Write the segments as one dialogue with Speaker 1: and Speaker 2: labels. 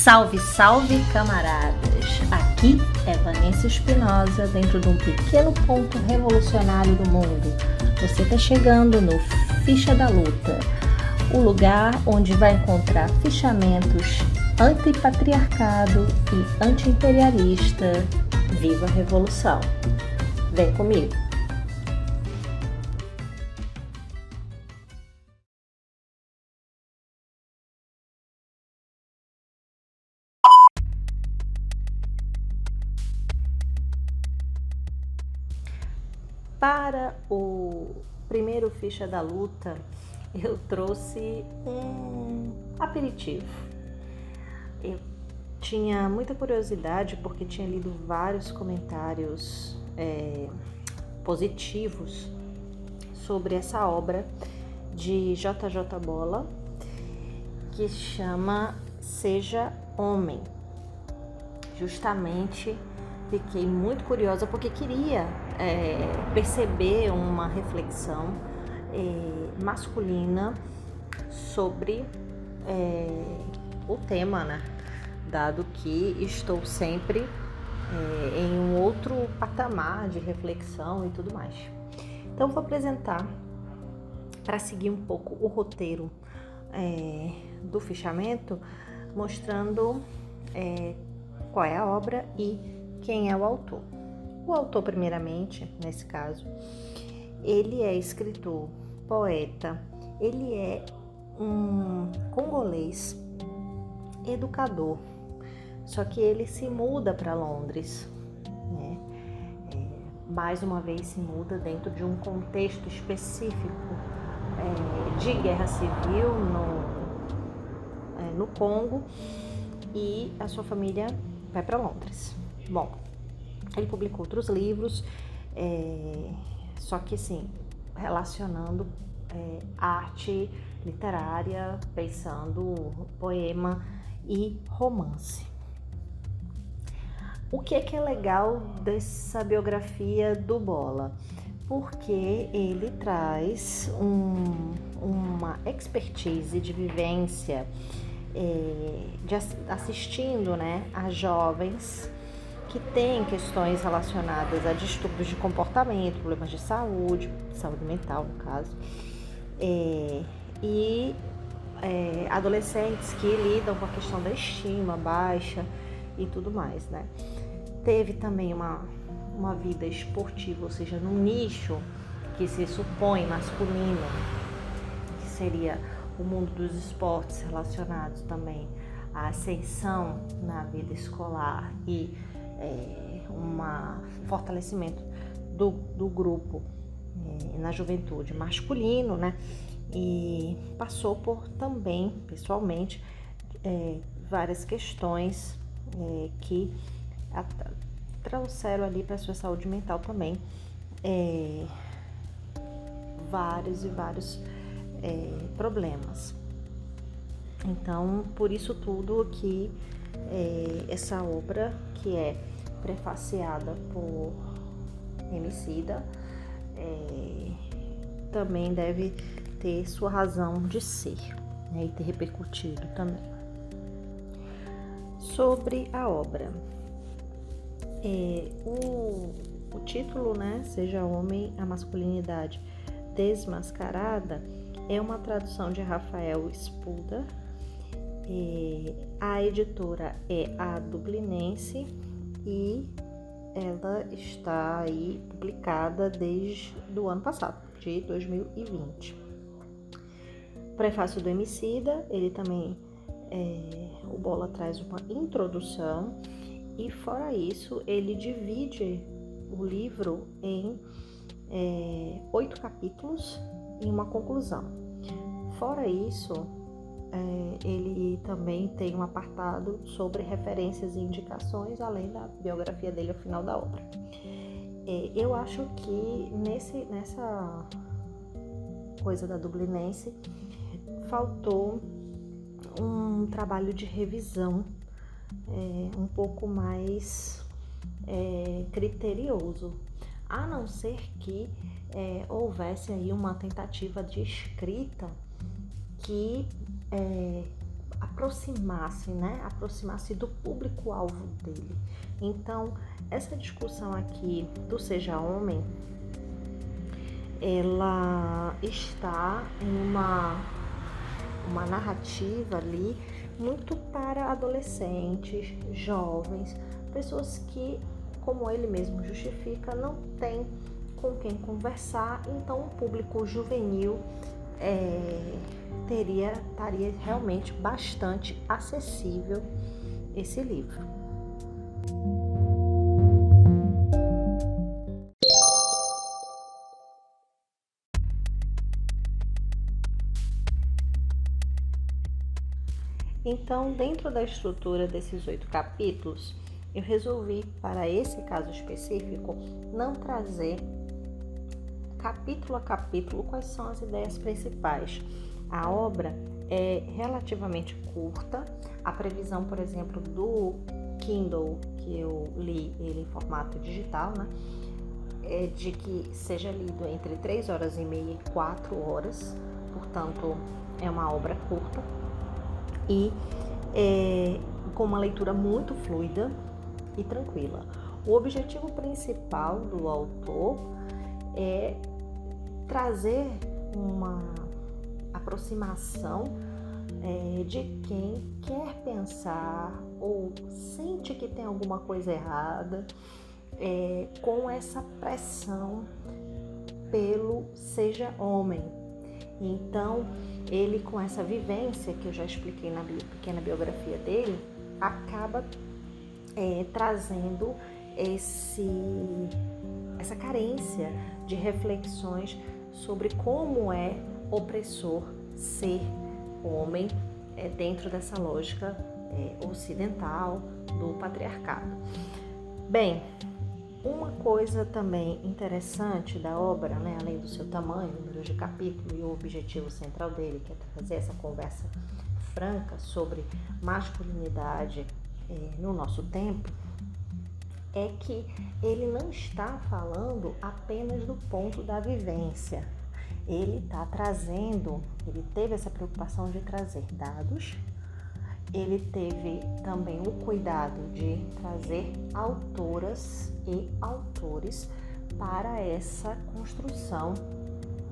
Speaker 1: Salve, salve, camaradas! Aqui é Vanessa Espinosa dentro de um pequeno ponto revolucionário do mundo. Você está chegando no Ficha da Luta, o lugar onde vai encontrar fichamentos antipatriarcado e anti-imperialista. Viva a revolução! Vem comigo! Para o primeiro Ficha da Luta, eu trouxe um aperitivo. Eu tinha muita curiosidade porque tinha lido vários comentários positivos sobre essa obra de JJ Bola, que chama Seja Homem. Justamente fiquei muito curiosa porque queria perceber uma reflexão masculina sobre o tema, né? Dado que estou sempre em um outro patamar de reflexão e tudo mais. Então vou apresentar, para seguir um pouco o roteiro do fichamento, mostrando qual é a obra e quem é o autor. O autor, primeiramente, nesse caso, ele é escritor, poeta, ele é um congolês, educador, só que ele se muda para Londres, né? Mais uma vez se muda dentro de um contexto específico de guerra civil no Congo, e a sua família vai para Londres. Bom, ele publicou outros livros, só que assim, relacionando arte literária, pensando poema e romance. O que é legal dessa biografia do Bola? Porque ele traz uma expertise de vivência, assistindo, né, a jovens que têm questões relacionadas a distúrbios de comportamento, problemas de saúde mental no caso, e adolescentes que lidam com a questão da estima baixa e tudo mais, né? Teve também uma vida esportiva, ou seja, num nicho que se supõe masculino, que seria o mundo dos esportes relacionados também à ascensão na vida escolar e um fortalecimento do grupo na juventude masculino, né? E passou por também, pessoalmente, várias questões que trouxeram ali para sua saúde mental também vários problemas. Então, por isso tudo que essa obra, que é prefaciada por Emicida, também deve ter sua razão de ser, né, e ter repercutido também. Sobre a obra, o título, né, Seja Homem, a Masculinidade Desmascarada, é uma tradução de Rafael Spuda. A editora é a Dublinense e ela está aí publicada desde o ano passado, de 2020. Prefácio do Emicida, ele também, o Bola traz uma introdução, e fora isso ele divide o livro em 8 capítulos e uma conclusão. Fora isso, ele também tem um apartado sobre referências e indicações, além da biografia dele ao final da obra. Eu acho que nessa coisa da Dublinense faltou um trabalho de revisão um pouco mais criterioso, a não ser que houvesse aí uma tentativa de escrita que aproximasse, né? Aproximasse do público-alvo dele. Então, essa discussão aqui do Seja Homem, ela está em uma narrativa ali muito para adolescentes, jovens, pessoas que, como ele mesmo justifica, não tem com quem conversar, então o público juvenil estaria realmente bastante acessível esse livro. Então, dentro da estrutura desses 8 capítulos, eu resolvi, para esse caso específico, não trazer capítulo a capítulo quais são as ideias principais. A obra é relativamente curta. A previsão, por exemplo, do Kindle, que eu li ele em formato digital, né, é de que seja lido entre 3 horas e meia e 4 horas. Portanto, é uma obra curta e com uma leitura muito fluida e tranquila. O objetivo principal do autor é trazer uma aproximação de quem quer pensar ou sente que tem alguma coisa errada com essa pressão pelo Seja Homem. Então, ele, com essa vivência que eu já expliquei na pequena biografia dele, acaba trazendo essa carência de reflexões sobre como é opressor ser homem dentro dessa lógica ocidental do patriarcado. Bem, uma coisa também interessante da obra, né, além do seu tamanho, número de capítulo e o objetivo central dele, que é trazer essa conversa franca sobre masculinidade no nosso tempo, é que ele não está falando apenas do ponto da vivência. Ele teve essa preocupação de trazer dados, ele teve também o cuidado de trazer autoras e autores para essa construção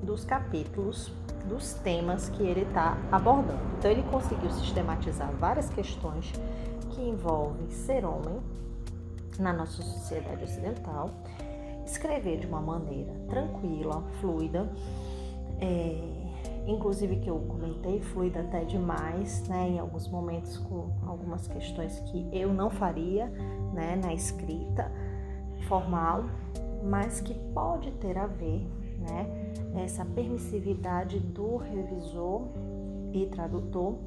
Speaker 1: dos capítulos, dos temas que ele está abordando. Então, ele conseguiu sistematizar várias questões que envolvem ser homem na nossa sociedade ocidental, escrever de uma maneira tranquila, fluida, inclusive que eu comentei, fluida até demais, né, em alguns momentos com algumas questões que eu não faria, né, na escrita formal, mas que pode ter a ver, né, essa permissividade do revisor e tradutor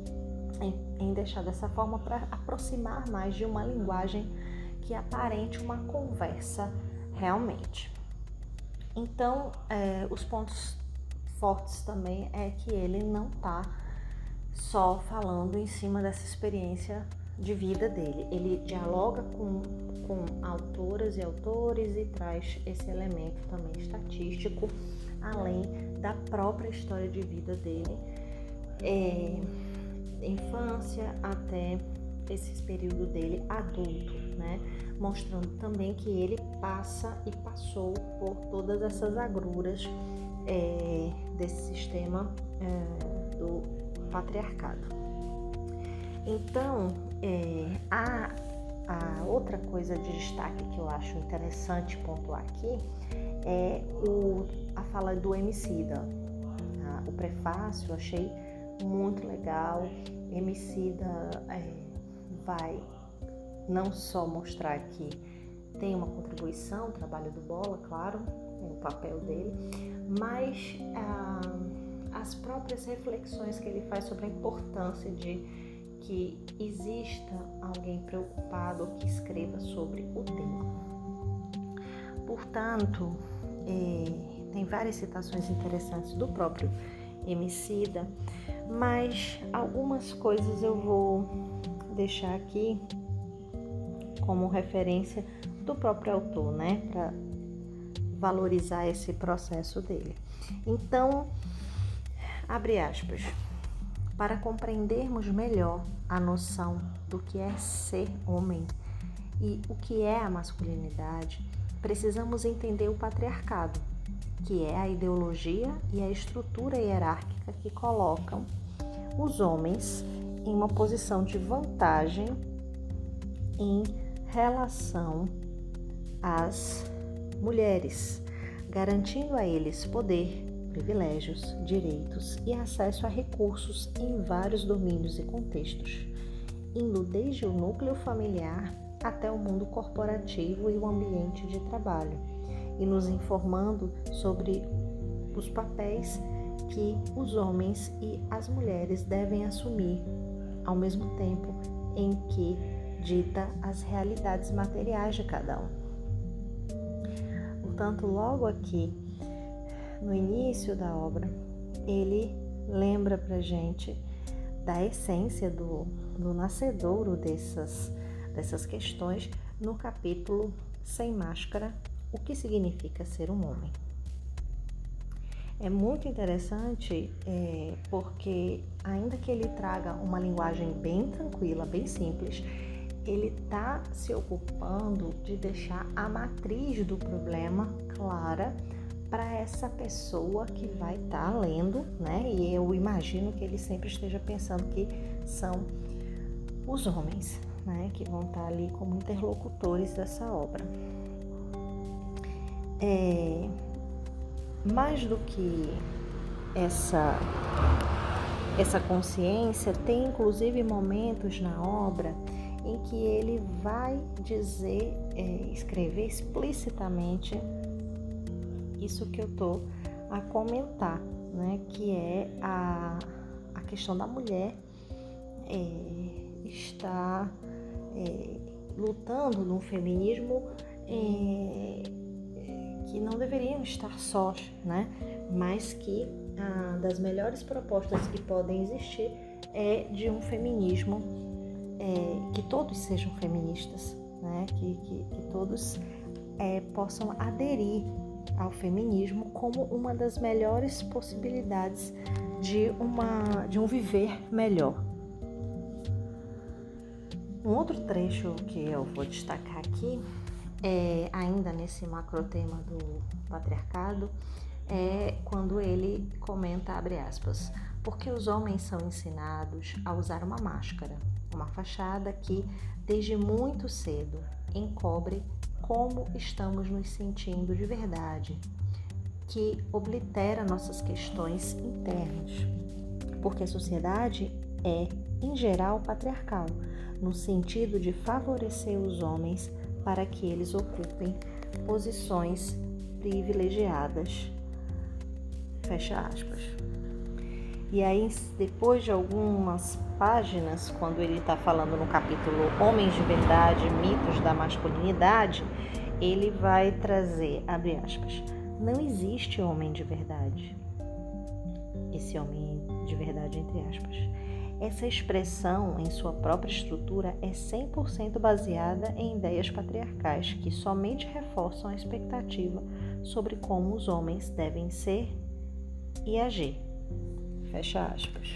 Speaker 1: em deixar dessa forma para aproximar mais de uma linguagem que aparente uma conversa realmente. Então, os pontos fortes também é que ele não está só falando em cima dessa experiência de vida dele. Ele dialoga com autoras e autores e traz esse elemento também estatístico, além da própria história de vida dele, infância até esse período dele adulto, né? Mostrando também que ele passa e passou por todas essas agruras desse sistema do patriarcado. Então, a outra coisa de destaque que eu acho interessante pontuar aqui é a fala do Emicida. Tá? O prefácio eu achei muito legal. Emicida vai não só mostrar que tem uma contribuição, o trabalho do Bola, claro, o papel dele, mas as próprias reflexões que ele faz sobre a importância de que exista alguém preocupado ou que escreva sobre o tema. Portanto, tem várias citações interessantes do próprio Emicida, mas algumas coisas eu vou deixar aqui como referência do próprio autor, né, para valorizar esse processo dele. Então, abre aspas. Para compreendermos melhor a noção do que é ser homem e o que é a masculinidade, precisamos entender o patriarcado, que é a ideologia e a estrutura hierárquica que colocam os homens em uma posição de vantagem em relação às mulheres, garantindo a eles poder, privilégios, direitos e acesso a recursos em vários domínios e contextos, indo desde o núcleo familiar até o mundo corporativo e o ambiente de trabalho, e nos informando sobre os papéis que os homens e as mulheres devem assumir, ao mesmo tempo em que dita as realidades materiais de cada um. Portanto, logo aqui, no início da obra, ele lembra pra gente da essência do nascedouro dessas questões no capítulo Sem Máscara, o que significa ser um homem. É muito interessante porque, ainda que ele traga uma linguagem bem tranquila, bem simples, ele está se ocupando de deixar a matriz do problema clara para essa pessoa que vai estar lendo, né? E eu imagino que ele sempre esteja pensando que são os homens, né? Que vão estar ali como interlocutores dessa obra. Mais do que essa consciência, tem inclusive momentos na obra em que ele vai dizer, escrever explicitamente isso que eu estou a comentar, né? Que é a questão da mulher estar lutando num feminismo que não deveriam estar sós, né? Mas que das melhores propostas que podem existir é de um feminismo que todos sejam feministas, né? Que todos possam aderir ao feminismo como uma das melhores possibilidades de um viver melhor. Um outro trecho que eu vou destacar aqui, ainda nesse macrotema do patriarcado, é quando ele comenta, abre aspas, porque os homens são ensinados a usar uma máscara, uma fachada que, desde muito cedo, encobre como estamos nos sentindo de verdade, que oblitera nossas questões internas, porque a sociedade é, em geral, patriarcal, no sentido de favorecer os homens para que eles ocupem posições privilegiadas. Fecha aspas. E aí, depois de algumas páginas, quando ele está falando no capítulo Homens de Verdade, Mitos da Masculinidade, ele vai trazer, abre aspas, não existe homem de verdade. Esse homem de verdade, entre aspas. Essa expressão, em sua própria estrutura, é 100% baseada em ideias patriarcais que somente reforçam a expectativa sobre como os homens devem ser e agir. Fecha aspas.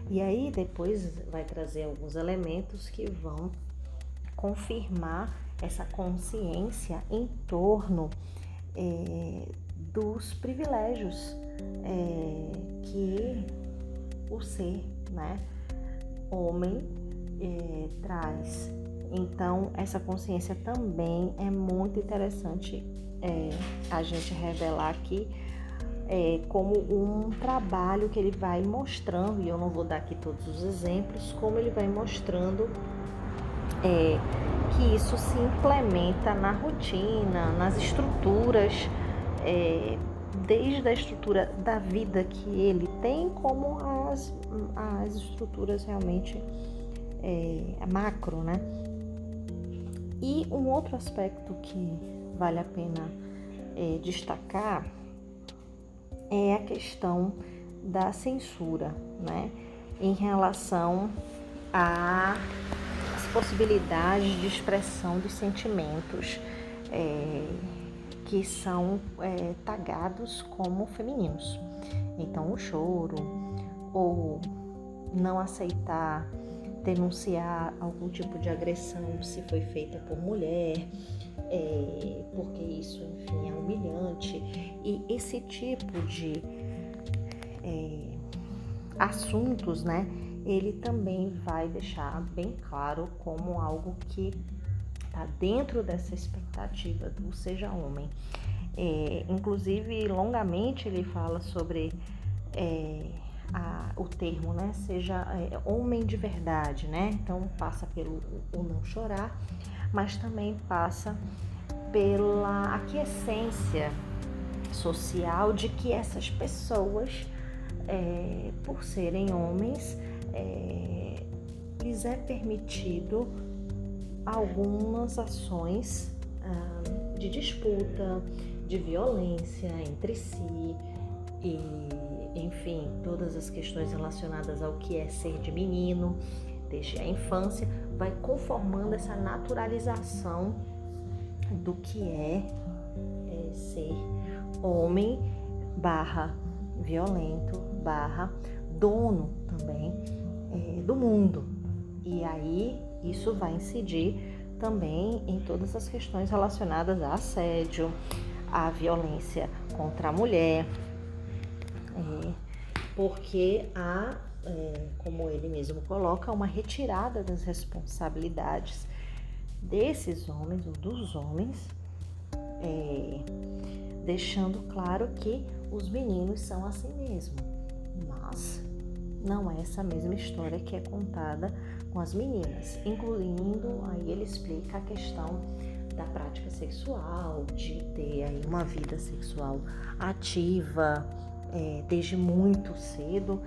Speaker 1: E aí depois vai trazer alguns elementos que vão confirmar essa consciência em torno dos privilégios que o ser, né, homem traz. Então, essa consciência também é muito interessante a gente revelar aqui como um trabalho que ele vai mostrando, e eu não vou dar aqui todos os exemplos, como ele vai mostrando que isso se implementa na rotina, nas estruturas, desde a estrutura da vida que ele tem, como as estruturas realmente macro, né? E um outro aspecto que vale a pena destacar é a questão da censura, né? Em relação às possibilidades de expressão dos sentimentos que são tagados como femininos. Então, o choro, ou não aceitar denunciar algum tipo de agressão se foi feita por mulher, porque isso, enfim, é humilhante. E esse tipo de assuntos, né, ele também vai deixar bem claro como algo que está dentro dessa expectativa do seja homem. Inclusive, longamente ele fala sobre o termo, né, seja homem de verdade, né? Então passa pelo o não chorar, mas também passa pela aquiescência social de que essas pessoas, por serem homens, lhes é permitido algumas ações de disputa, de violência entre si e, enfim, todas as questões relacionadas ao que é ser de menino, desde a infância, vai conformando essa naturalização do que é ser homem / violento / dono também do mundo. E aí isso vai incidir também em todas as questões relacionadas a assédio, a violência contra a mulher, porque há, como ele mesmo coloca, uma retirada das responsabilidades desses homens ou dos homens, deixando claro que os meninos são assim mesmo, mas não é essa mesma história que é contada com as meninas, incluindo, aí ele explica a questão da prática sexual, de ter aí uma vida sexual ativa desde muito cedo,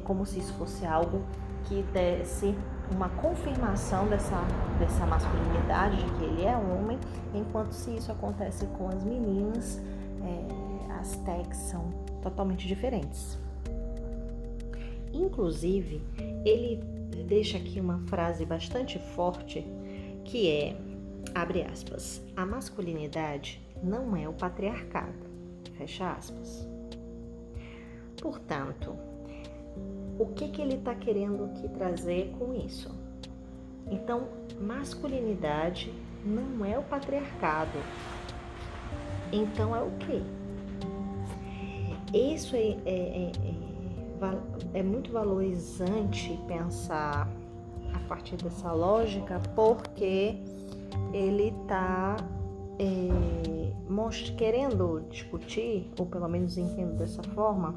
Speaker 1: como se isso fosse algo que desse uma confirmação dessa masculinidade, de que ele é homem, enquanto se isso acontece com as meninas, as tags são totalmente diferentes. Inclusive, ele deixa aqui uma frase bastante forte, que é, abre aspas, a masculinidade não é o patriarcado, fecha aspas. Portanto, o que ele está querendo aqui trazer com isso? Então, masculinidade não é o patriarcado. Então é o quê? Isso é muito valorizante pensar a partir dessa lógica, porque ele está querendo discutir, ou pelo menos entendo dessa forma,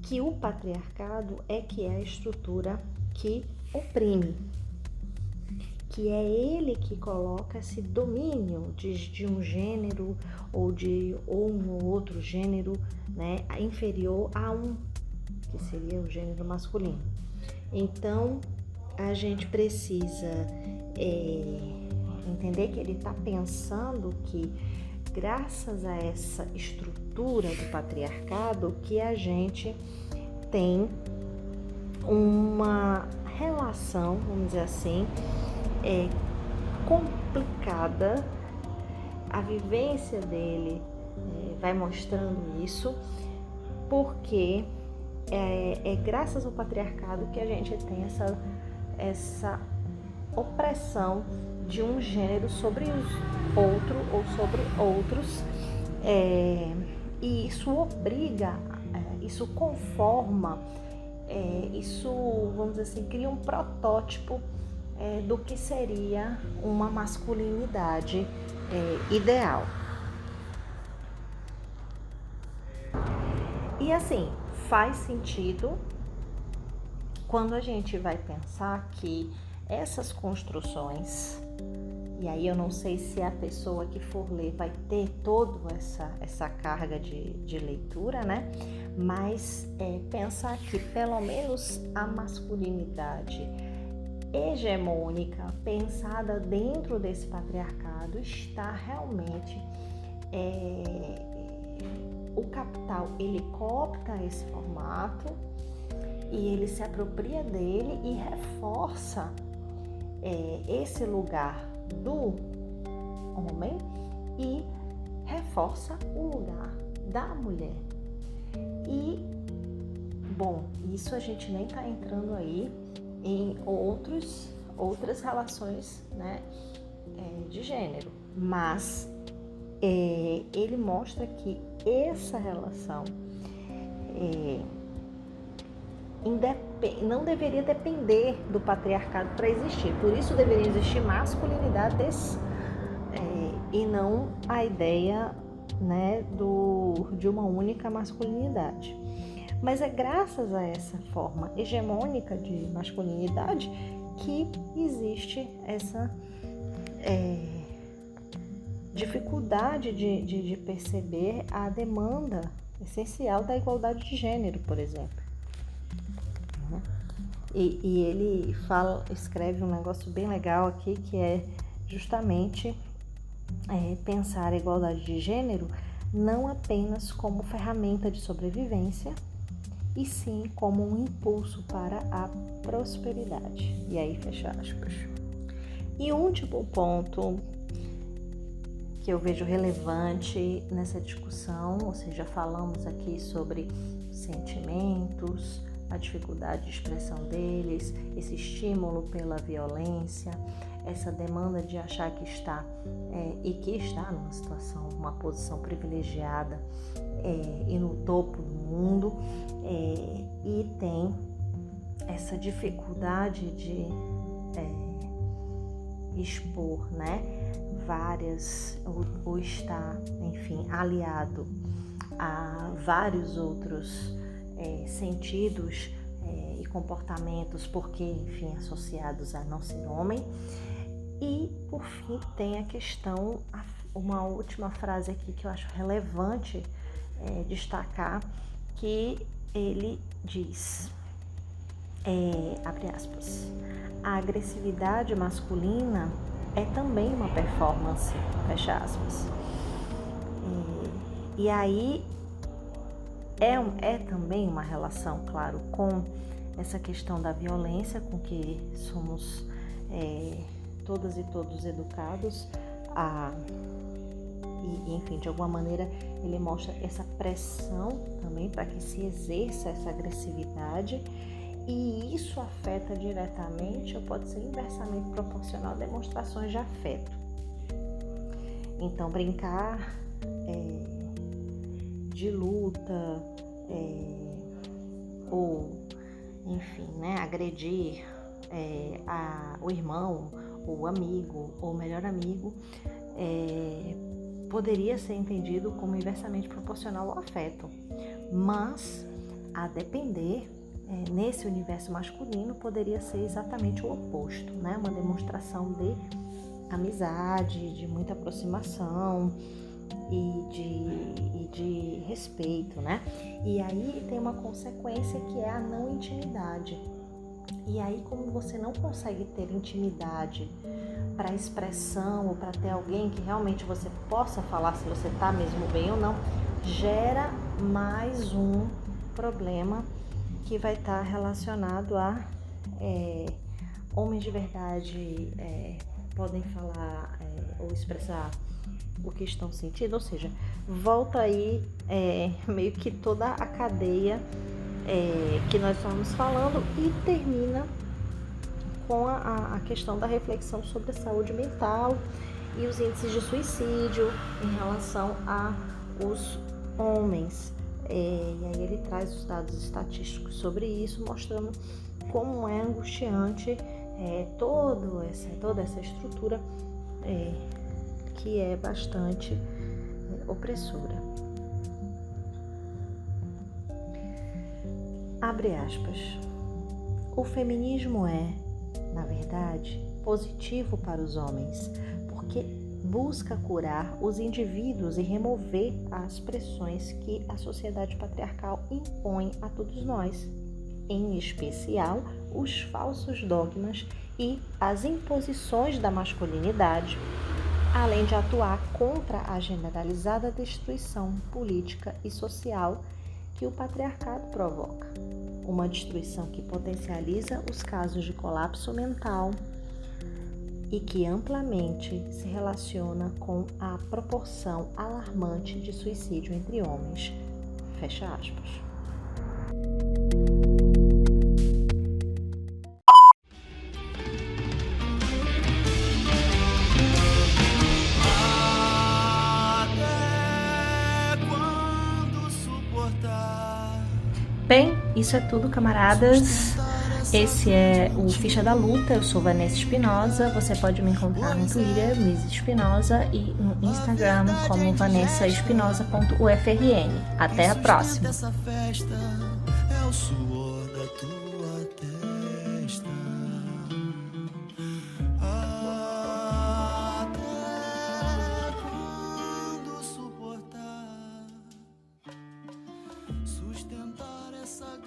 Speaker 1: que o patriarcado que é a estrutura que oprime, que é ele que coloca esse domínio de um gênero ou de um ou outro gênero, né, inferior a um, que seria o gênero masculino. Então, a gente precisa entender que ele está pensando que, graças a essa estrutura do patriarcado, que a gente tem uma relação, vamos dizer assim, complicada. A vivência dele vai mostrando isso, porque é graças ao patriarcado que a gente tem essa opressão de um gênero sobre outro ou sobre outros, e isso obriga, isso conforma, isso, vamos dizer assim, cria um protótipo do que seria uma masculinidade ideal. E assim, faz sentido quando a gente vai pensar que essas construções, e aí eu não sei se a pessoa que for ler vai ter toda essa carga de leitura, né? Mas pensar que pelo menos a masculinidade hegemônica, pensada dentro desse patriarcado, está realmente... o capital, ele coopta esse formato e ele se apropria dele e reforça esse lugar do homem e reforça o lugar da mulher. E Bom, isso a gente nem está entrando aí em outras relações, né, de gênero, mas ele mostra que essa relação não deveria depender do patriarcado para existir. Por isso deveriam existir masculinidades e não a ideia, né, de uma única masculinidade. Mas é graças a essa forma hegemônica de masculinidade que existe essa dificuldade de perceber a demanda essencial da igualdade de gênero, por exemplo. E ele escreve um negócio bem legal aqui, que é justamente pensar a igualdade de gênero não apenas como ferramenta de sobrevivência, e sim como um impulso para a prosperidade. E aí, fecha aspas. E o último ponto que eu vejo relevante nessa discussão, ou seja, falamos aqui sobre sentimentos, a dificuldade de expressão deles, esse estímulo pela violência, essa demanda de achar que está numa situação, uma posição privilegiada e no topo do mundo, e tem essa dificuldade de expor, né, várias, ou estar, enfim, aliado a vários outros sentidos e comportamentos, porque, enfim, associados a não ser homem. E, por fim, tem a questão, uma última frase aqui que eu acho relevante destacar, que ele diz, abre aspas, a agressividade masculina é também uma performance, fecha aspas. E aí é também uma relação, claro, com essa questão da violência com que somos todas e todos educados e, enfim, de alguma maneira ele mostra essa pressão também para que se exerça essa agressividade, e isso afeta diretamente ou pode ser inversamente proporcional a demonstrações de afeto. Então, brincar de luta ou, enfim, né, agredir o irmão, ou o amigo, ou o melhor amigo, poderia ser entendido como inversamente proporcional ao afeto, mas a depender, nesse universo masculino, poderia ser exatamente o oposto, né? Uma demonstração de amizade, de muita aproximação e de respeito, né? E aí tem uma consequência que é a não intimidade. E aí, como você não consegue ter intimidade para expressão ou para ter alguém que realmente você possa falar se você está mesmo bem ou não, gera mais um problema que vai estar relacionado a homens de verdade podem falar ou expressar o que estão sentindo, ou seja, volta aí meio que toda a cadeia que nós estamos falando, e termina com a questão da reflexão sobre a saúde mental e os índices de suicídio em relação aos homens. E aí ele traz os dados estatísticos sobre isso, mostrando como é angustiante toda essa estrutura que é bastante opressora. Abre aspas. O feminismo é, na verdade, positivo para os homens, porque busca curar os indivíduos e remover as pressões que a sociedade patriarcal impõe a todos nós, em especial os falsos dogmas e as imposições da masculinidade, além de atuar contra a generalizada destruição política e social que o patriarcado provoca. Uma destruição que potencializa os casos de colapso mental e que amplamente se relaciona com a proporção alarmante de suicídio entre homens. Fecha aspas.
Speaker 2: Bem, isso é tudo, camaradas. Esse é o Ficha da Luta. Eu sou Vanessa Espinosa. Você pode me encontrar no Twitter, Miss Espinosa, e no Instagram como vanessaespinosa.ufrn. Até a próxima.
Speaker 3: Sustentar essa